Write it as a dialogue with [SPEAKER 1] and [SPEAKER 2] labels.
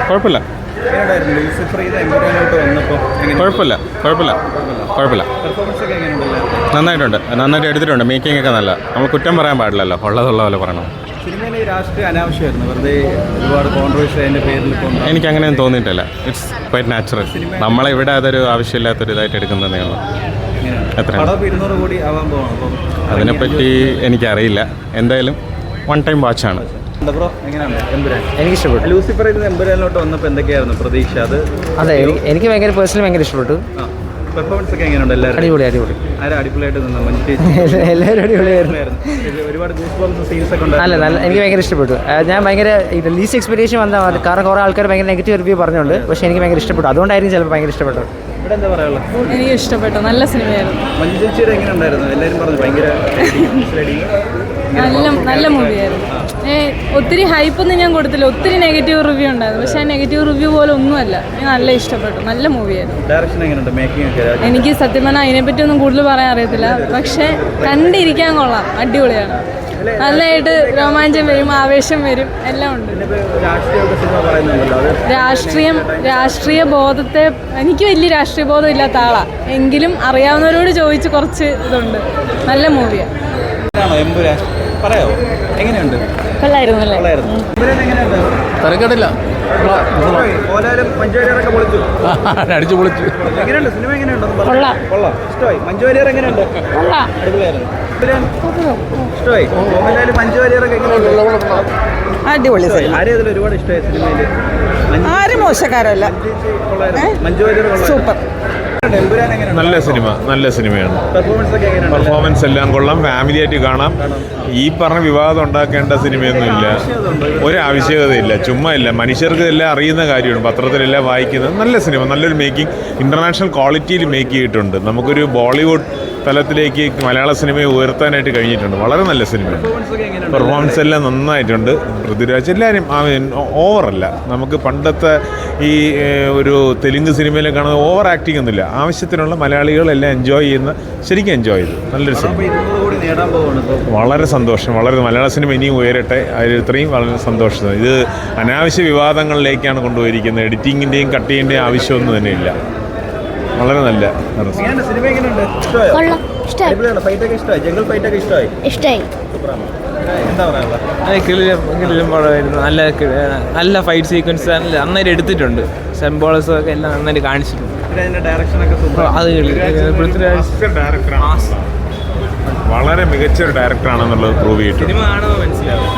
[SPEAKER 1] കുഴപ്പമില്ല. നന്നായിട്ടുണ്ട്, നന്നായിട്ട് എടുത്തിട്ടുണ്ട്. മേക്കിംഗ് ഒക്കെ നല്ല. നമ്മൾ കുറ്റം പറയാൻ പാടില്ലല്ലോ, ഉള്ളതുള്ള പോലെ പറയണം. എനിക്ക് അങ്ങനെയൊന്നും തോന്നിയിട്ടില്ല. It's quite natural. നമ്മളിവിടെ അതൊരു ആവശ്യമില്ലാത്തൊരു ഇതായിട്ട് എടുക്കുന്നതേ ഉള്ളൂ. എത്ര അതിനെപ്പറ്റി എനിക്കറിയില്ല. എന്തായാലും വൺ ടൈം വാച്ചാണ്.
[SPEAKER 2] എനിക്ക് ഇഷ്ടപ്പെട്ടു.
[SPEAKER 3] ലൂസിഫർ എമ്പുരാനിലോട്ട് വന്നപ്പോൾ എന്തൊക്കെയായിരുന്നു പ്രതീക്ഷ?
[SPEAKER 2] അതെ, എനിക്ക് ഭയങ്കര പേഴ്സണലി ഭയങ്കര ഇഷ്ടപ്പെട്ടു.
[SPEAKER 3] പെർഫോമൻസ് ഒക്കെ എങ്ങനെയുണ്ട്? എല്ലാവരും
[SPEAKER 2] അടിപൊളി അടിപൊളി
[SPEAKER 3] അടിപൊളിയായിട്ട്
[SPEAKER 2] എല്ലാവരും അടിപൊളിയായിരുന്നു.
[SPEAKER 3] ഒരുപാട് സീൻസ് ഒക്കെ ഉണ്ട്.
[SPEAKER 2] അല്ല, നല്ല എനിക്ക് ഭയങ്കര ഇഷ്ടപ്പെട്ടു. ഞാൻ ഭയങ്കര ലീസ്റ്റ് എക്സ്പെക്ടേഷൻ വന്നാൽ മതി. കാരണം കുറേ ആൾക്കാർ ഭയങ്കര നെഗറ്റീവ് റിവ്യൂ പറഞ്ഞുണ്ട്. പക്ഷേ എനിക്ക് ഭയങ്കര ഇഷ്ടപ്പെട്ടു. അതുകൊണ്ടായിരിക്കും ചിലപ്പോൾ ഭയങ്കര ഇഷ്ടപ്പെട്ടു.
[SPEAKER 3] ഇവിടെ എന്താ പറയാനുള്ളത്?
[SPEAKER 4] എനിക്ക് ഇഷ്ടപ്പെട്ടു. നല്ല സിനിമയായിരുന്നു.
[SPEAKER 3] മഞ്ജു ചേച്ചിയുടെ എങ്ങനെ ഉണ്ടായിരുന്നു? എല്ലാവരും പറഞ്ഞു ഭയങ്കര
[SPEAKER 4] നല്ല മൂവിയായിരുന്നു. ഒത്തിരി ഹൈപ്പൊന്നും ഞാൻ കൊടുത്തില്ല. ഒത്തിരി നെഗറ്റീവ് റിവ്യൂ ഉണ്ടായിരുന്നു. പക്ഷേ ആ നെഗറ്റീവ് റിവ്യൂ പോലെ ഒന്നുമല്ല. എനിക്ക് നല്ല ഇഷ്ടപ്പെട്ടു. നല്ല മൂവിയായിരുന്നു.
[SPEAKER 3] ഡയറക്ഷൻ എങ്ങനെയുണ്ട്? മേക്കിംഗ് ഒക്കെ?
[SPEAKER 4] എനിക്ക് സത്യം പറഞ്ഞാൽ അതിനെപ്പറ്റി ഒന്നും കൂടുതൽ പറയാൻ അറിയത്തില്ല. പക്ഷേ കണ്ടിരിക്കാൻ കൊള്ളാം. അടിപൊളിയാണ്. നല്ലതായിട്ട് രോമാഞ്ചം വരും, ആവേശം വരും, എല്ലാം ഉണ്ട്. രാഷ്ട്രീയ ബോധത്തെ എനിക്ക് വലിയ രാഷ്ട്രീയ ബോധം ഇല്ലാത്ത ആളാണ്. എങ്കിലും അറിയാവുന്നവരോട് ചോദിച്ച് കുറച്ച് ഇതുണ്ട്. നല്ല മൂവിയാണ്.
[SPEAKER 3] പറയാമോ എങ്ങനെയുണ്ട്?
[SPEAKER 5] തിരക്കടില്ല, അടിച്ചു പൊളിച്ചു.
[SPEAKER 3] എങ്ങനെയുണ്ട് സിനിമ? എങ്ങനെയുണ്ട്? ഇഷ്ടമായി? മഞ്ജു വാര്യർ എങ്ങനെയുണ്ട്? അടിപൊളിയായിരുന്നു. ഇഷ്ടമായി? മോഹൻലാൽ മഞ്ജു വാര്യറൊക്കെ എങ്ങനെയുണ്ട്?
[SPEAKER 6] അടിപൊളി.
[SPEAKER 3] ആരെയും ഒരുപാട് ഇഷ്ടമായി സിനിമയില്?
[SPEAKER 6] ആരും മോശക്കാരല്ല.
[SPEAKER 3] മഞ്ജു വാര്യർ സൂപ്പർ.
[SPEAKER 1] നല്ല സിനിമയാണ്. പെർഫോമൻസ് എല്ലാം കൊള്ളാം. ഫാമിലി ആയിട്ട് കാണാം. ഈ പറഞ്ഞ വിവാദം ഉണ്ടാക്കേണ്ട സിനിമയൊന്നുമില്ല, ഒരാവശ്യകതയില്ല. ചുമ്മാ ഇല്ല, മനുഷ്യർക്ക് എല്ലാം അറിയുന്ന കാര്യമാണ്, പത്രത്തിലെല്ലാം വായിക്കുന്നത്. നല്ല സിനിമ, നല്ലൊരു മേക്കിംഗ്, ഇൻ്റർനാഷണൽ ക്വാളിറ്റിയിൽ മേക്ക് ചെയ്തിട്ടുണ്ട്. നമുക്കൊരു ബോളിവുഡ് തലത്തിലേക്ക് മലയാള സിനിമയെ ഉയർത്താനായിട്ട് കഴിഞ്ഞിട്ടുണ്ട്. വളരെ നല്ല സിനിമയാണ്. പെർഫോമൻസ് എല്ലാം നന്നായിട്ടുണ്ട്. പൃഥ്വിരാജ് എല്ലാവരും ഓവറല്ല. നമുക്ക് പണ്ടത്തെ ഈ ഒരു തെലുങ്ക് സിനിമയിലെ കാണുന്ന ഓവർ ആക്ടിംഗ് ഒന്നുമില്ല. ആവശ്യത്തിനുള്ള മലയാളികളെല്ലാം എൻജോയ് ചെയ്യുന്ന, ശരിക്കും എൻജോയ് ചെയ്തു. നല്ലൊരു സിനിമ. വളരെ സന്തോഷം. വളരെ മലയാള സിനിമ ഇനിയും ഉയരട്ടെ. അതിൽ ഇത്രയും വളരെ സന്തോഷം. ഇത് അനാവശ്യ വിവാദങ്ങളിലേക്കാണ് കൊണ്ടുപോയിരിക്കുന്നത്. എഡിറ്റിങ്ങിൻ്റെയും കട്ടിങ്ങിൻ്റെയും ആവശ്യമൊന്നും തന്നെ ഇല്ല. വളരെ നല്ല
[SPEAKER 5] നല്ല ഫൈറ്റ് സീക്വൻസ് നന്നായിട്ട് എടുത്തിട്ടുണ്ട്. സെംബോളസ് ഒക്കെ എല്ലാം നന്നായിട്ട് കാണിച്ചിട്ടുണ്ട്. അത്
[SPEAKER 1] വളരെ മികച്ചൊരു ഡയറക്ടറാണെന്നുള്ളത് പ്രൂവ് ചെയ്തിട്ടുണ്ട്.
[SPEAKER 5] സിനിമ കാണുമ്പോൾ മനസ്സിലാവും.